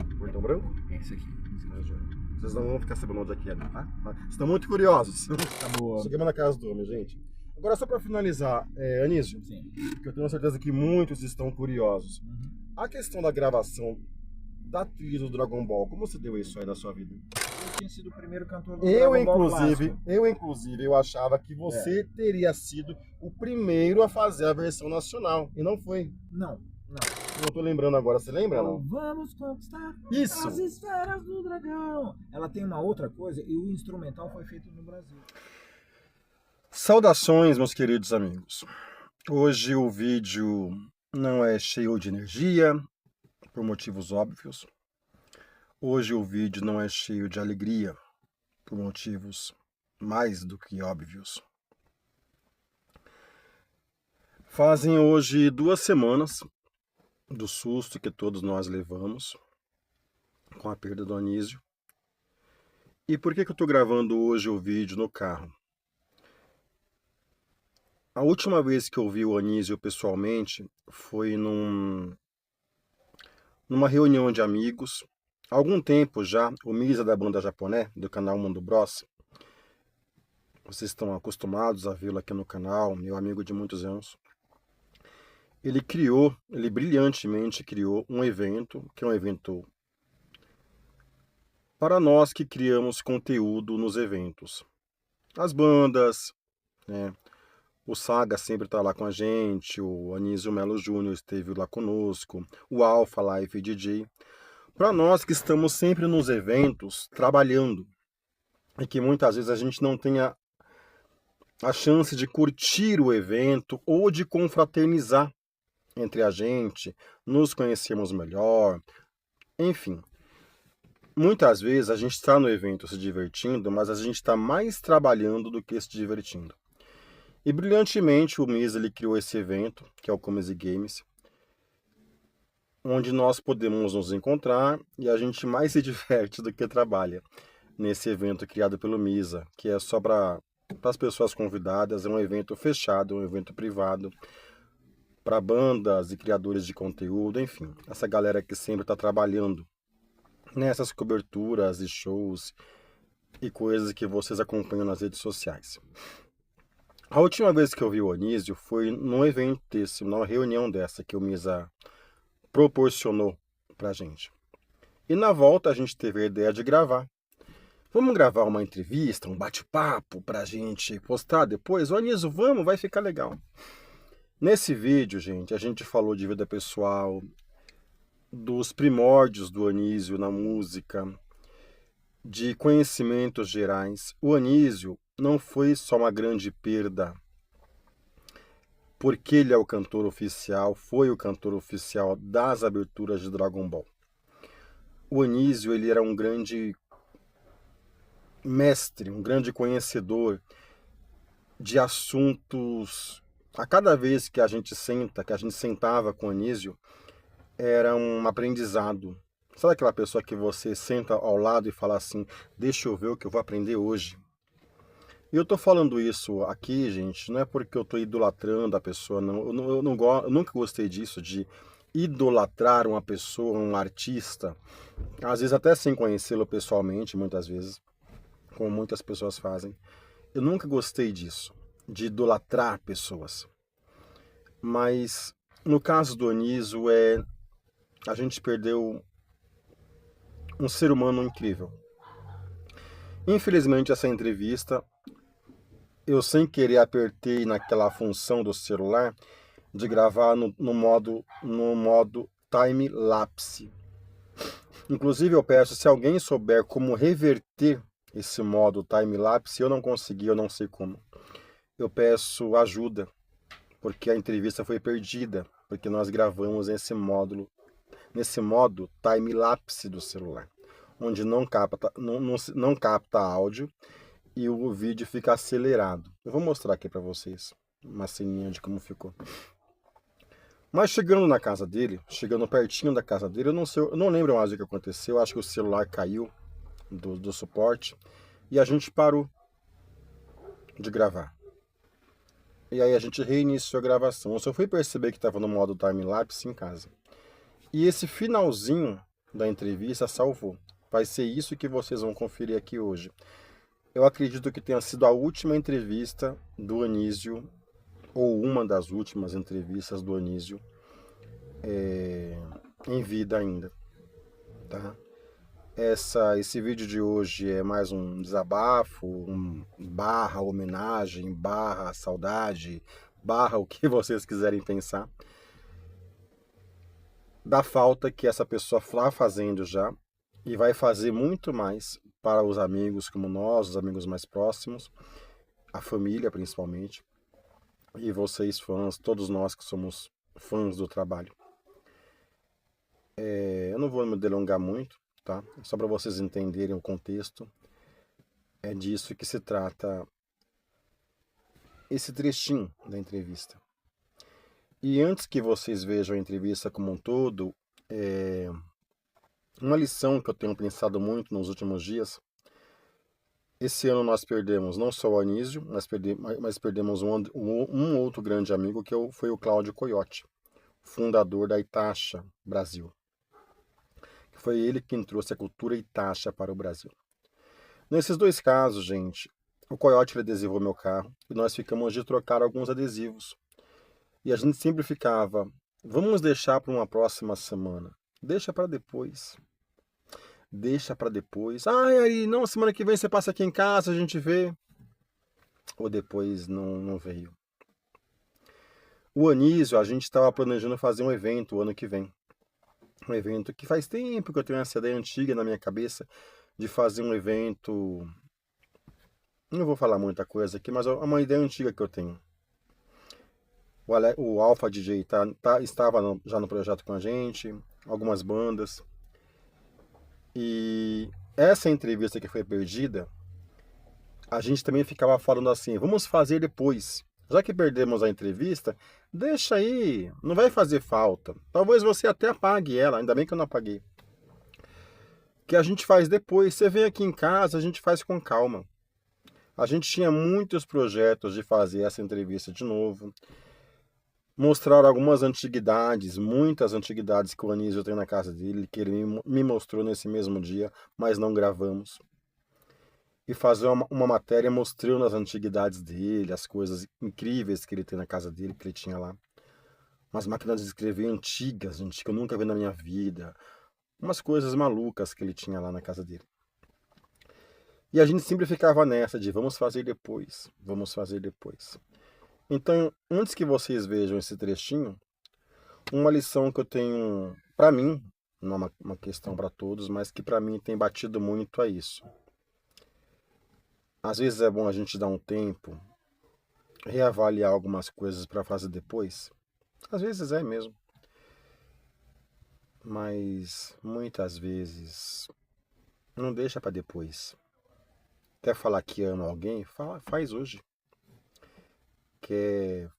aqui? Portão branco? É esse aqui. Ah, joia. Vocês não vão ficar sabendo onde é que é, não, tá? Estão muito curiosos. Tá boa. Chegamos na casa do homem, gente. Agora, só para finalizar, Anísio, Sim. que eu tenho certeza que muitos estão curiosos. A questão da gravação da trilha do Dragon Ball, como você deu isso aí na sua vida? Eu tinha sido o primeiro cantor do Eu, Dragon Ball inclusive, clássico. eu achava que você teria sido o primeiro a fazer a versão nacional. E não foi. Não. Eu tô lembrando agora, você lembra, não? Vamos conquistar Isso! as esferas do dragão. Ela tem uma outra coisa e o instrumental foi feito no Brasil. Saudações, meus queridos amigos. Hoje o vídeo não é cheio de energia, por motivos óbvios. Hoje o vídeo não é cheio de alegria, por motivos mais do que óbvios. Fazem hoje 2 semanas do susto que todos nós levamos com a perda do Anísio. E por que eu estou gravando hoje o vídeo no carro? A última vez que eu vi o Anísio pessoalmente foi numa reunião de amigos. Há algum tempo já, o Misa da banda Japoné, do canal Mundo Bros. Vocês estão acostumados a vê-lo aqui no canal, meu amigo de muitos anos. Ele brilhantemente criou um evento, que é um evento para nós que criamos conteúdo nos eventos. As bandas, né? O Saga sempre está lá com a gente, o Anísio Melo Júnior esteve lá conosco, o Alpha Life DJ. Para nós que estamos sempre nos eventos, trabalhando, e que muitas vezes a gente não tenha a chance de curtir o evento ou de confraternizar entre a gente, nos conhecermos melhor, enfim. Muitas vezes a gente está no evento se divertindo, mas a gente está mais trabalhando do que se divertindo. E brilhantemente o Misa ele criou esse evento, que é o Comedy Games, onde nós podemos nos encontrar e a gente mais se diverte do que trabalha nesse evento criado pelo Misa, que é só para as pessoas convidadas, é um evento fechado, um evento privado, para bandas e criadores de conteúdo, enfim, essa galera que sempre está trabalhando nessas coberturas e shows e coisas que vocês acompanham nas redes sociais. A última vez que eu vi o Anísio foi num evento desse, numa reunião dessa que o Misa proporcionou pra gente. E na volta a gente teve a ideia de gravar. Vamos gravar uma entrevista, um bate-papo pra gente postar depois? Ô Anísio, vamos, vai ficar legal. Nesse vídeo, gente, a gente falou de vida pessoal, dos primórdios do Anísio na música, de conhecimentos gerais. O Anísio não foi só uma grande perda, porque ele é o cantor oficial, foi o cantor oficial das aberturas de Dragon Ball. O Anísio, ele era um grande mestre, um grande conhecedor de assuntos. A cada vez que a gente sentava com o Anísio, era um aprendizado. Sabe aquela pessoa que você senta ao lado e fala assim, deixa eu ver o que eu vou aprender hoje? E eu tô falando isso aqui, gente, não é porque eu tô idolatrando a pessoa, não. Eu nunca gostei disso, de idolatrar uma pessoa, um artista, às vezes até sem conhecê-lo pessoalmente, muitas vezes, como muitas pessoas fazem. Eu nunca gostei disso, de idolatrar pessoas. Mas no caso do Anísio, a gente perdeu um ser humano incrível. Infelizmente, essa entrevista, eu sem querer apertei naquela função do celular de gravar no modo time-lapse. Inclusive, eu peço, se alguém souber como reverter esse modo time-lapse, eu não consegui, eu não sei como. Eu peço ajuda, porque a entrevista foi perdida, porque nós gravamos nesse modo time-lapse do celular, onde não capta áudio e o vídeo fica acelerado. Eu vou mostrar aqui para vocês uma ceninha de como ficou. Mas chegando na casa dele, chegando pertinho da casa dele, eu não lembro mais o que aconteceu, acho que o celular caiu do suporte e a gente parou de gravar. E aí a gente reiniciou a gravação. Eu só fui perceber que estava no modo time-lapse em casa. E esse finalzinho da entrevista salvou. Vai ser isso que vocês vão conferir aqui hoje. Eu acredito que tenha sido a última entrevista do Anísio, ou uma das últimas entrevistas do Anísio, em vida ainda, tá? Esse vídeo de hoje é mais um desabafo, barra homenagem, barra saudade, barra o que vocês quiserem pensar, da falta que essa pessoa está fazendo já e vai fazer muito mais para os amigos como nós, os amigos mais próximos, a família principalmente, e vocês fãs, todos nós que somos fãs do trabalho. Eu não vou me delongar muito, tá? Só para vocês entenderem o contexto, é disso que se trata esse trechinho da entrevista. E antes que vocês vejam a entrevista como um todo, uma lição que eu tenho pensado muito nos últimos dias, esse ano nós perdemos não só o Anísio, mas perdemos um outro grande amigo, que foi o Cláudio Coyote, fundador da Itacha Brasil. Foi ele quem trouxe a cultura Itacha para o Brasil. Nesses dois casos, gente, o Coyote ele adesivou meu carro e nós ficamos de trocar alguns adesivos. E a gente sempre ficava, vamos deixar para uma próxima semana. Deixa para depois. Deixa para depois. Aí, não, semana que vem você passa aqui em casa, a gente vê. Ou depois não veio. O Anísio, a gente estava planejando fazer um evento o ano que vem. Um evento que faz tempo que eu tenho essa ideia antiga na minha cabeça de fazer um evento. Não vou falar muita coisa aqui, mas é uma ideia antiga que eu tenho. O Alpha DJ estava já no projeto com a gente, algumas bandas. E essa entrevista que foi perdida, a gente também ficava falando assim, vamos fazer depois. Já que perdemos a entrevista, deixa aí, não vai fazer falta. Talvez você até apague ela, ainda bem que eu não apaguei. Que a gente faz depois, você vem aqui em casa, a gente faz com calma. A gente tinha muitos projetos de fazer essa entrevista de novo. Mostrar algumas antiguidades, muitas antiguidades que o Anísio tem na casa dele, que ele me mostrou nesse mesmo dia, mas não gravamos. E fazer uma matéria mostrando as antiguidades dele, as coisas incríveis que ele tem na casa dele, que ele tinha lá. Umas máquinas de escrever antigas, gente, que eu nunca vi na minha vida. Umas coisas malucas que ele tinha lá na casa dele. E a gente sempre ficava nessa de vamos fazer depois, vamos fazer depois. Então, antes que vocês vejam esse trechinho, uma lição que eu tenho para mim, não é uma questão para todos, mas que para mim tem batido muito é isso. Às vezes é bom a gente dar um tempo, reavaliar algumas coisas para fazer depois. Às vezes é mesmo. Mas muitas vezes não deixa para depois. Quer falar que ama alguém? Faz hoje. Quer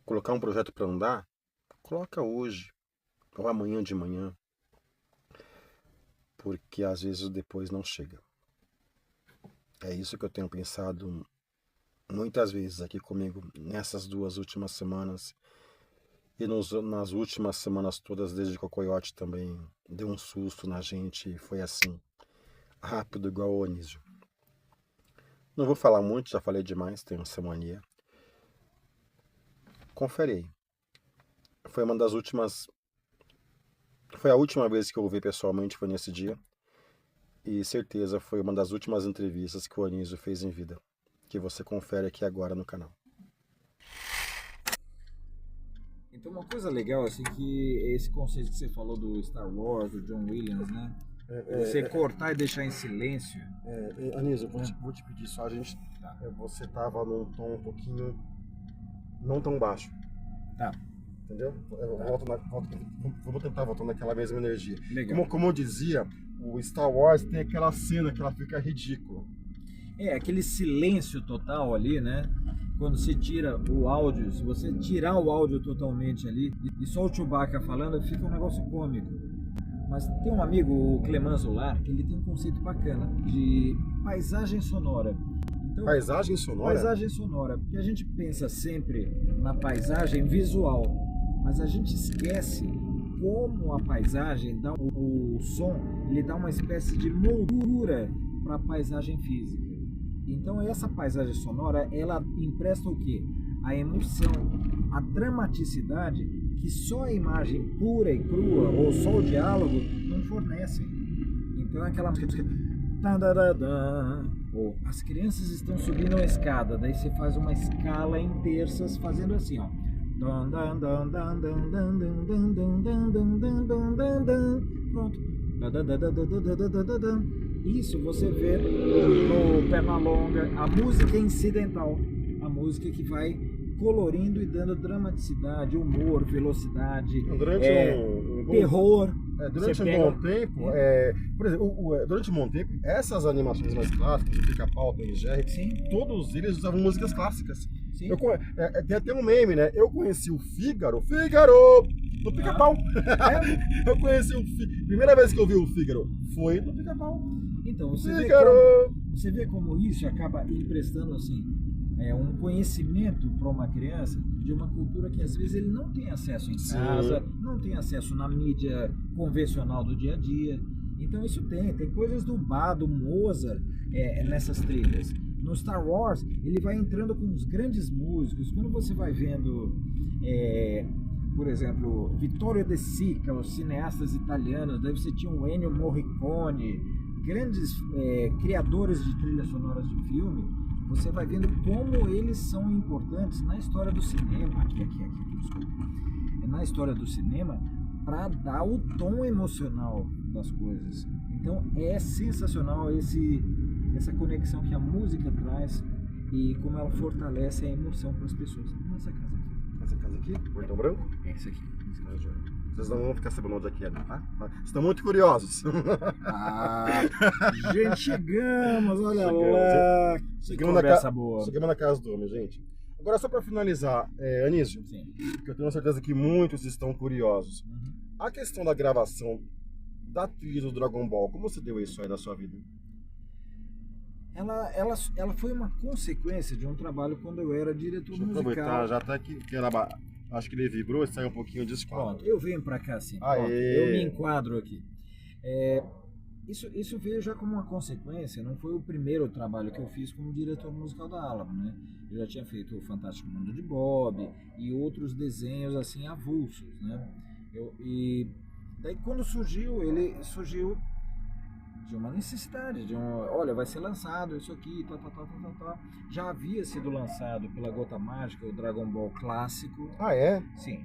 colocar um projeto para andar? Coloca hoje ou amanhã de manhã. Porque às vezes o depois não chega. É isso que eu tenho pensado muitas vezes aqui comigo nessas 2 últimas semanas. E nas últimas semanas todas, desde que o Coyote também deu um susto na gente e foi assim, rápido igual o Anísio. Não vou falar muito, já falei demais, tenho essa mania. Confere aí. Foi uma das últimas. Foi a última vez que eu ouvi pessoalmente, foi nesse dia. E certeza foi uma das últimas entrevistas que o Anísio fez em vida. Que você confere aqui agora no canal. Então uma coisa legal, assim, que esse conceito que você falou do Star Wars, do John Williams, né? Você cortar e deixar em silêncio. Anísio, vou te pedir só, você tava num tom um pouquinho não tão baixo. Tá. Entendeu? Vamos tentar voltar naquela mesma energia. Legal. Como eu dizia, o Star Wars tem aquela cena que ela fica ridícula. Aquele silêncio total ali, né? Quando você tira o áudio, se você tirar o áudio totalmente ali e só o Chewbacca falando, fica um negócio cômico. Mas tem um amigo, o Clemens Zolar, que ele tem um conceito bacana de paisagem sonora. Então, Paisagem sonora? Paisagem sonora, porque a gente pensa sempre na paisagem visual, mas a gente esquece como a paisagem dá o som, ele dá uma espécie de moldura para a paisagem física. Então essa paisagem sonora, ela empresta o quê? A emoção, a dramaticidade que só a imagem pura e crua ou só o diálogo não fornecem. Então é aquela música ou as crianças estão subindo uma escada, daí você faz uma escala em terças fazendo assim, ó. Pronto. Isso você vê no Pernalonga, a música incidental, a música que vai colorindo e dando dramaticidade, humor, velocidade, terror. Durante um bom tempo, por exemplo, durante um bom tempo, essas animações mais clássicas, o Pica-Pau, o Tom e Jerry, todos eles usavam músicas clássicas. Tem até um meme, né? Eu conheci o Fígaro no Pica-Pau. Eu conheci o Fígaro. Primeira vez que eu vi o Fígaro foi no Pica-Pau. Então, você vê como isso acaba emprestando assim, um conhecimento para uma criança de uma cultura que às vezes ele não tem acesso em casa, não tem acesso na mídia convencional do dia a dia. Então isso tem coisas do Bach, do Mozart nessas trilhas. No Star Wars ele vai entrando com os grandes músicos. Quando você vai vendo, por exemplo, Vittorio De Sica, os cineastas italianos, daí você tinha o Ennio Morricone, grandes criadores de trilhas sonoras de filme. Você vai vendo como eles são importantes na história do cinema, desculpa, na história do cinema, para dar o tom emocional das coisas. Então é sensacional essa conexão que a música traz e como ela fortalece a emoção para as pessoas. Nessa casa aqui. Essa casa aqui? Portão Branco? Essa aqui. Vocês não vão ficar sabendo onde é, tá? Estão muito curiosos. Gente, chegamos, olha lá. Chegamos na casa do homem, gente. Agora, só para finalizar, Anísio, que eu tenho certeza que muitos estão curiosos. A questão da gravação da trilha do Dragon Ball, como você deu isso aí na sua vida? Ela foi uma consequência de um trabalho quando eu era diretor musical. Aproveitar, já tá aqui, acho que ele vibrou e saiu um pouquinho de esquadro. Pronto, eu venho para cá assim. Pronto, eu me enquadro aqui. Isso veio já como uma consequência, não foi o primeiro trabalho que eu fiz como diretor musical da Alamo, né? Eu já tinha feito o Fantástico Mundo de Bob e outros desenhos assim avulsos, né? E daí quando ele surgiu de uma necessidade, olha, vai ser lançado isso aqui, tá. Já havia sido lançado pela Gota Mágica o Dragon Ball clássico. Ah, é? Sim.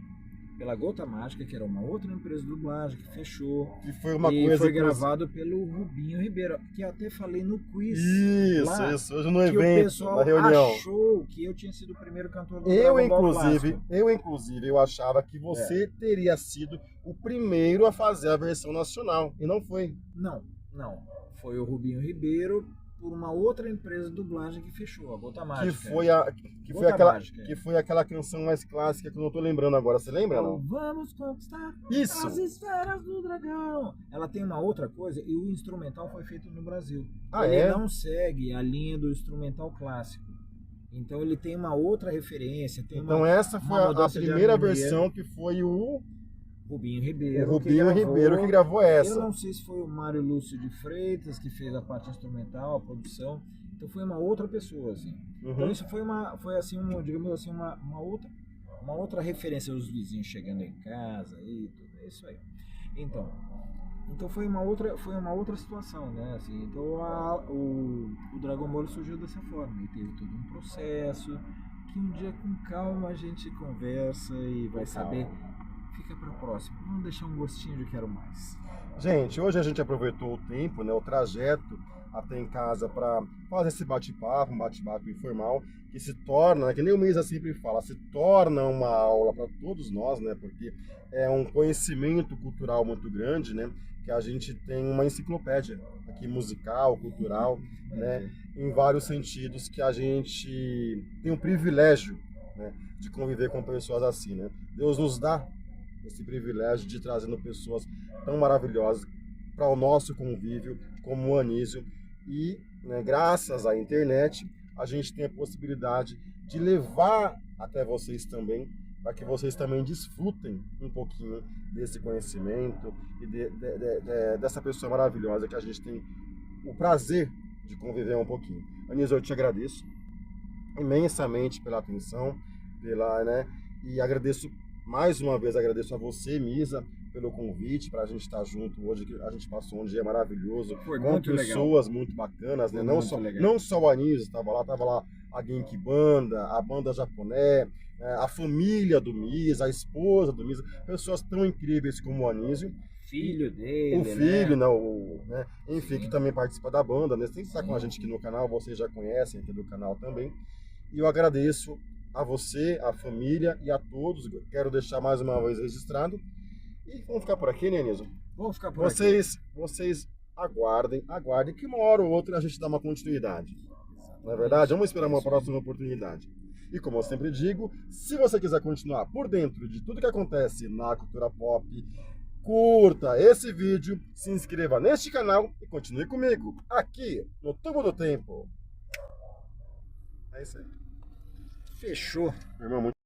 Pela Gota Mágica, que era uma outra empresa de dublagem que fechou. E foi uma coisa foi gravado pelo Rubinho Ribeiro, que eu até falei no quiz. Isso, hoje no evento, o pessoal na reunião. achou que eu tinha sido o primeiro cantor do Dragon Ball clássico. Eu achava que você teria sido o primeiro a fazer a versão nacional, e não foi. Não. Foi o Rubinho Ribeiro por uma outra empresa de dublagem que fechou, a Gota Mágica. Que foi aquela canção mais clássica que eu não tô lembrando agora. Você lembra, não? Vamos conquistar Isso. as esferas do dragão. Ela tem uma outra coisa e o instrumental foi feito no Brasil. Ele não segue a linha do instrumental clássico. Então ele tem uma outra referência. Essa foi a primeira versão que foi o Rubinho Ribeiro. O Rubinho Ribeiro que gravou essa. Eu não sei se foi o Mário Lúcio de Freitas que fez a parte instrumental, a produção. Então foi uma outra pessoa, assim. Então isso foi assim, digamos assim, uma outra referência, os vizinhos chegando em casa e tudo isso aí. Então foi uma outra situação, né? Assim, então o Dragon Ball surgiu dessa forma e teve todo um processo que um dia com calma a gente conversa e vai saber. Fica para próximo. Vamos deixar um gostinho de quero mais. Gente, hoje a gente aproveitou o tempo, né, o trajeto até em casa para fazer esse bate-papo, um bate-papo informal, que se torna, que nem o Misa sempre fala, se torna uma aula para todos nós, né, porque é um conhecimento cultural muito grande, né, que a gente tem uma enciclopédia aqui musical, cultural, né, em vários sentidos que a gente tem o privilégio, né, de conviver com pessoas assim, né. Deus nos dá esse privilégio de trazendo pessoas tão maravilhosas para o nosso convívio, como o Anísio. E, né, graças à internet, a gente tem a possibilidade de levar até vocês também para que vocês também desfrutem um pouquinho desse conhecimento e dessa pessoa maravilhosa que a gente tem o prazer de conviver um pouquinho. Anísio, eu te agradeço imensamente pela atenção, e agradeço mais uma vez, agradeço a você, Misa, pelo convite para a gente estar junto hoje, que a gente passou um dia maravilhoso, Foi com muito pessoas muito bacanas, né? Foi Não só o Anísio estava lá a Genki Banda, a banda japonê, a família do Misa, a esposa do Misa, pessoas tão incríveis como o Anísio. Filho dele, o filho, né? Enfim, que também participa da banda, né? Tem que estar com a gente aqui no canal, vocês já conhecem aqui do canal também. E eu agradeço a você, a família e a todos. Quero deixar mais uma vez registrado. E vamos ficar por aqui, né, Anísio? Vamos ficar por aqui. Vocês aguardem que uma hora ou outra a gente dá uma continuidade. Não é verdade? Vamos esperar uma próxima oportunidade. E como eu sempre digo, se você quiser continuar por dentro de tudo que acontece na cultura pop, curta esse vídeo, se inscreva neste canal e continue comigo, aqui no Tubo do Tempo. É isso aí. Fechou. Meu irmão, muito